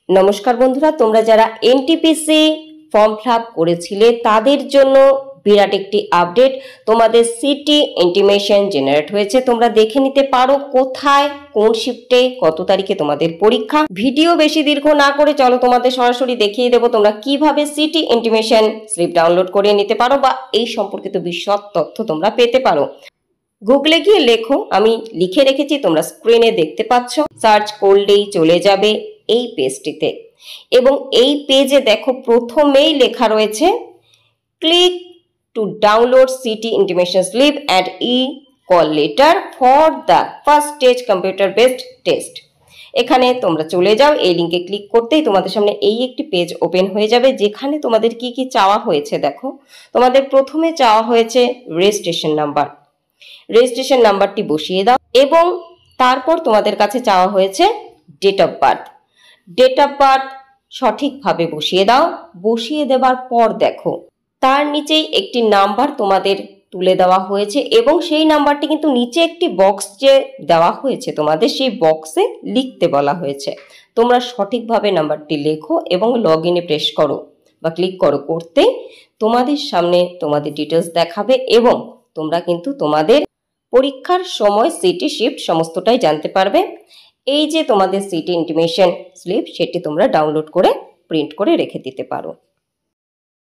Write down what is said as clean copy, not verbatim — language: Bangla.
নমস্কার বন্ধুরা, তোমরা যারা এনটিপিসি ফর্ম ফিল আপ করেছিলে তাদের জন্য বিরাট একটি আপডেট। তোমাদের সিটি ইন্টিমেশন জেনারেট হয়েছে। তোমরা দেখে নিতে পারো কোথায়, কোন শিফটে, কত তারিখে তোমাদের পরীক্ষা। ভিডিও বেশি দীর্ঘ না করে চলো তোমাদের সরাসরি দেখিয়ে দেবো তোমরা কিভাবে সিটি ইন্টিমেশন স্লিপ ডাউনলোড করে নিতে পারো বা এই সম্পর্কিত বিশদ তথ্য তোমরা পেতে পারো। গুগলে গিয়ে লেখো, আমি লিখে রেখেছি, তোমরা স্ক্রিনে দেখতে পাচ্ছ। সার্চ করলেই চলে যাবে এই পেজটিতে এবং এই পেজে দেখো প্রথমেই লেখা রয়েছে click to download city intimation slip and call letter for the first stage computer based test. এখানে তোমরা চলে যাও, এই লিঙ্কে ক্লিক করতেই তোমাদের সামনে এই একটি পেজ ওপেন হয়ে যাবে যেখানে তোমাদের কি কি চাওয়া হয়েছে। দেখো, তোমাদের প্রথমে চাওয়া হয়েছে রেজিস্ট্রেশন নাম্বার। রেজিস্ট্রেশন নাম্বারটি বসিয়ে দাও এবং তারপর তোমাদের কাছে চাওয়া হয়েছে date of birth. Date of birth সঠিকভাবে বসিয়ে দাও। বসিয়ে দেওয়ার পর দেখো তার নিচেই একটি নাম্বার তোমাদের তুলে দেওয়া হয়েছে এবং সেই নাম্বারটি কিন্তু নিচে একটি বক্স যে দেওয়া হয়েছে তোমাদের, সেই বক্সে লিখতে বলা হয়েছে। তোমরা সঠিকভাবে নাম্বারটি লেখো এবং লগ ইনে প্রেস করো বা ক্লিক করো। করতে তোমাদের সামনে তোমাদের ডিটেলস দেখাবে এবং তোমরা কিন্তু তোমাদের পরীক্ষার সময় সিটি শিফট সমস্তটাই জানতে পারবে। এই যে তোমাদের সিটি ইন্টিমেশন স্লিপ, সেটি তোমরা ডাউনলোড করে প্রিন্ট করে রেখে দিতে পারো।